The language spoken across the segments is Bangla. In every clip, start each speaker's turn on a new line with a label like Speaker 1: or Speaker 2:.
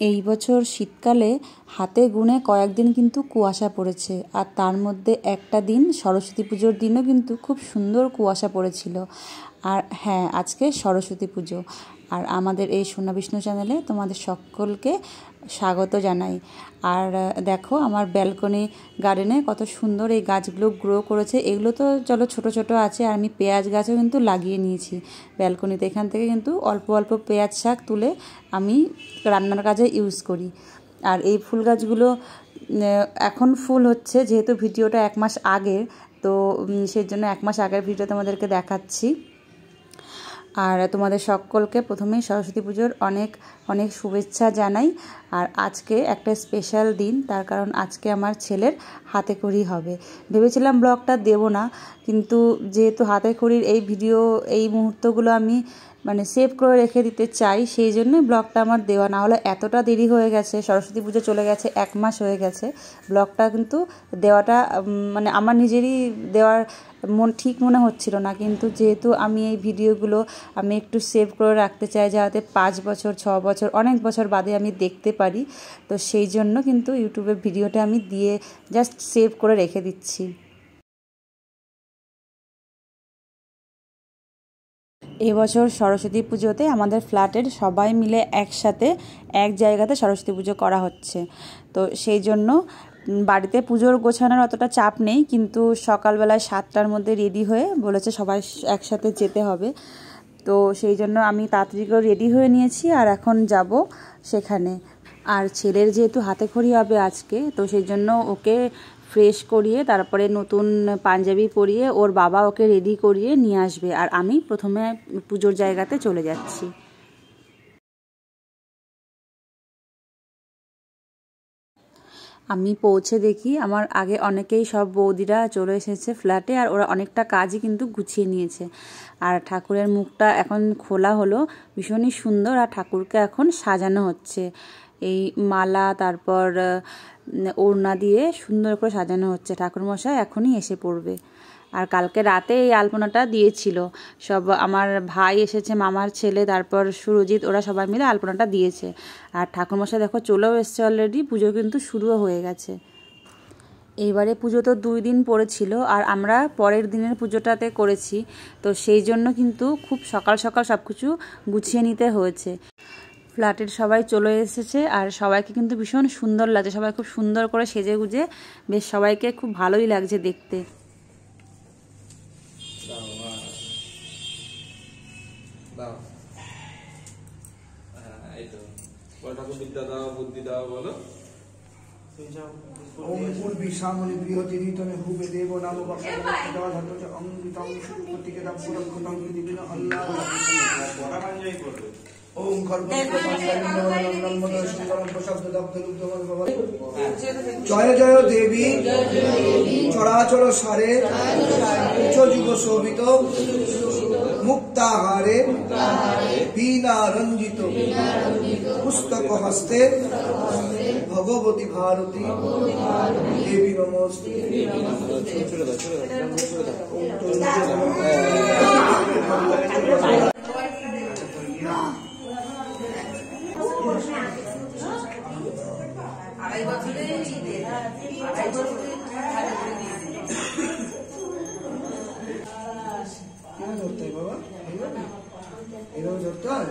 Speaker 1: এই বছর শীতকালে হাতে গুনে কয়েকদিন কিন্তু কুয়াশা পড়েছে, আর তার মধ্যে একটা দিন সরস্বতী পুজোর দিনও কিন্তু খুব সুন্দর কুয়াশা পড়েছিল। আর হ্যাঁ, আজকে সরস্বতী পুজো। আর আমাদের এই সোনা বিষ্ণু চ্যানেলে তোমাদের সকলকে স্বাগত জানাই। আর দেখো আমার ব্যালকনি গার্ডেনে কত সুন্দর এই গাছগুলো গ্রো করেছে। এগুলো তো চলো ছোট ছোট আছে, আর আমি পেঁয়াজ গাছও কিন্তু লাগিয়ে নিয়েছি ব্যালকনিতে। এখান থেকে কিন্তু অল্প অল্প পেঁয়াজ শাক তুলে আমি রান্নার কাজে ইউজ করি। আর এই ফুল গাছগুলো এখন ফুল হচ্ছে, যেহেতু ভিডিওটা 1 মাস আগের, তো সেই জন্য 1 মাস আগের ভিডিও তোমাদেরকে দেখাচ্ছি। আর তোমাদের সকলকে প্রথমেই সরস্বতী পুজোর অনেক অনেক শুভেচ্ছা জানাই। আর আজকে একটা স্পেশাল দিন, তার কারণ আজকে আমার ছেলের হাতে খড়ি হবে। ভেবেছিলাম ব্লগটা দেব না, কিন্তু যেহেতু হাতে খড়ির এই ভিডিও, এই মুহূর্তগুলো আমি সেভ করে রেখে দিতে চাই, সেই জন্য ব্লগটা আমার দেওয়া। না হলে এতটা দেরি হয়ে গেছে, সরস্বতী পুজো চলে গেছে, 1 মাস হয়ে গেছে, ব্লগটা কিন্তু দেওয়াটা আমার নিজেরই দেওয়ার ঠিক মনে হচ্ছিল না। কিন্তু যেহেতু আমি এই ভিডিওগুলো আমি একটু সেভ করে রাখতে চাই, যাতে 5 বছর 6 বছর অনেক বছর বাদে আমি দেখতে পারি, তো সেই জন্য কিন্তু ইউটিউবে ভিডিওটা আমি দিয়ে জাস্ট সেভ করে রেখে দিচ্ছি। এবছর সরস্বতী পুজোতে আমাদের ফ্ল্যাটের সবাই মিলে একসাথে এক জায়গাতে সরস্বতী পুজো করা হচ্ছে। তো সেই জন্য বাড়িতে পুজোর গোছানোর অতটা চাপ নেই, কিন্তু সকালবেলায় 7টার মধ্যে রেডি হয়ে বলেছে সবাই একসাথে যেতে হবে। তো সেই জন্য আমি তাড়াতাড়ি করে রেডি হয়ে নিয়েছি, আর এখন যাব সেখানে। আর ছেলের যেহেতু হাতে খড়ি হবে আজকে, তো সেই জন্য ওকে ফ্রেশ করিয়ে তারপরে নতুন পাঞ্জাবি পরিয়ে ওর বাবা ওকে রেডি করিয়ে নিয়ে আসবে। আর আমি প্রথমে পুজোর জায়গাতে চলে যাচ্ছি। আমি পৌঁছে দেখি আমার আগে অনেকেই সব বৌদিরা চলে এসেছে ফ্ল্যাটে, আর ওরা অনেকটা কাজই কিন্তু গুছিয়ে নিয়েছে। আর ঠাকুরের মুখটা এখন খোলা হলো, ভীষণই সুন্দর। আর ঠাকুরকে এখন সাজানো হচ্ছে, এই মালা তারপর ওড়না দিয়ে সুন্দর করে সাজানো হচ্ছে। ঠাকুরমশাই এখনই এসে পড়বে। আর কালকে রাতে এই আলপনাটা দিয়েছিল সব, আমার ভাই এসেছে, মামার ছেলে, তারপর সুরজিৎ, ওরা সবাই মিলে আলপনাটা দিয়েছে। আর ঠাকুরমশাই দেখো চলেও এসছে অলরেডি, পুজো কিন্তু শুরুও হয়ে গেছে। এইবারে পুজো তো 2 দিন পড়েছিল, আর আমরা পরের দিনের পুজোটাতে করেছি, তো সেই জন্য কিন্তু খুব সকাল সকাল সব কিছু গুছিয়ে নিতে হয়েছে। ফ্ল্যাটের সবাই চলে এসেছে, আর সবাইকে কিন্তু ভীষণ সুন্দর লাগছে, সবাই খুব সুন্দর করে সেজে গুজে, বেশ সবাইকে খুব ভালোই লাগছে দেখতে।
Speaker 2: বুদ্ধি দাও বলো।
Speaker 3: ওম পূর্বী শ্যামলী বৃহতিরিতনে ভূপে দেব নাম ওম জয় জয় দেবী চরাচর সারে উচ্চ যুগ শোভিত মুক্তাহারে বীণা রঞ্জিত পুস্তক হস্তে ভগবতী ভারতী দেবী নমস্তে। ধরতে বাবা, এরকম ধরতে হয়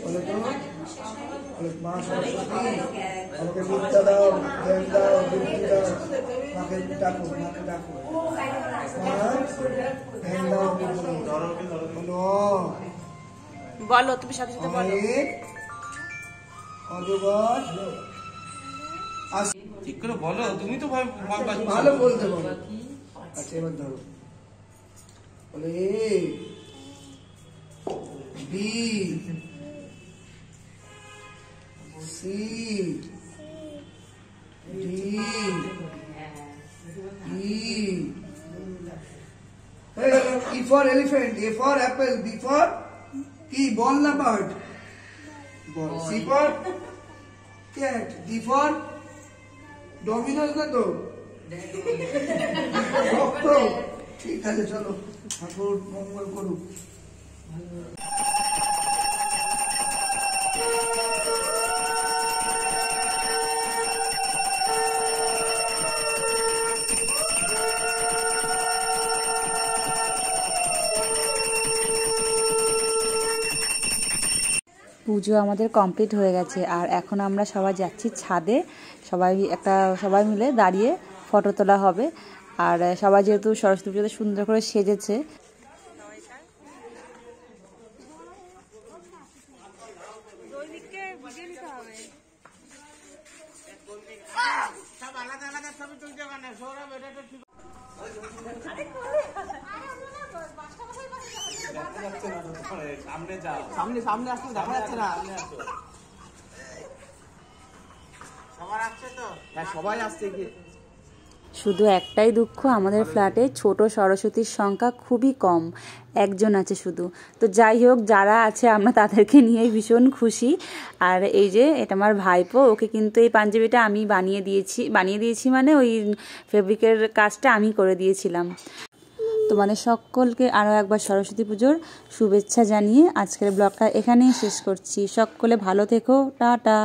Speaker 3: বলে তো। মা সরস্বতী আমাকে বিদ্যা দাও, জ্ঞান দাও, বুদ্ধি দাও, মাকে ডাকো, মাকে ডাকো, জ্ঞান দাও,
Speaker 1: বলো তুমি সাথে সাথে বলো।
Speaker 3: অজগর
Speaker 2: ঠিক করে বলো, তুমি তো
Speaker 3: ভালো বলতে বলো। আচ্ছা এবার ধরো, বলে B C D E for elephant, A for apple, B for কি বল না bird, ball. C for cat, D for Domino's না তো, ঠিক আছে চলো, ঠাকুর মঙ্গল করুক।
Speaker 1: পুজো আমাদের কমপ্লিট হয়ে গেছে, আর এখন আমরা সবাই যাচ্ছি ছাদে। সবাই মিলে দাঁড়িয়ে ফটো তোলা হবে। আর সবাই যেহেতু সরস্বতী পুজোতে সুন্দর করে সেজেছে,
Speaker 3: সামনে আসলে দেখা যাচ্ছে না। সবাই আসছে।
Speaker 1: শুধু একটাই দুঃখ, আমাদের ফ্ল্যাটে ছোট সরস্বতীর সংখ্যা খুবই কম, একজন আছে শুধু। তো যাই হোক, যারা আছে আমরা তাদেরকে নিয়েই ভীষণ খুশি। আর এই যে এটা আমার ভাইপো, ওকে কিন্তু এই পাঞ্জাবিটা আমি বানিয়ে দিয়েছি মানে ওই ফেব্রিকের কাজটা আমি করে দিয়েছিলাম। তোমাদের সকলকে আরও একবার সরস্বতী পুজোর শুভেচ্ছা জানিয়ে আজকের ব্লগটা এখানেই শেষ করছি। সকলে ভালো থেকো, টাটা।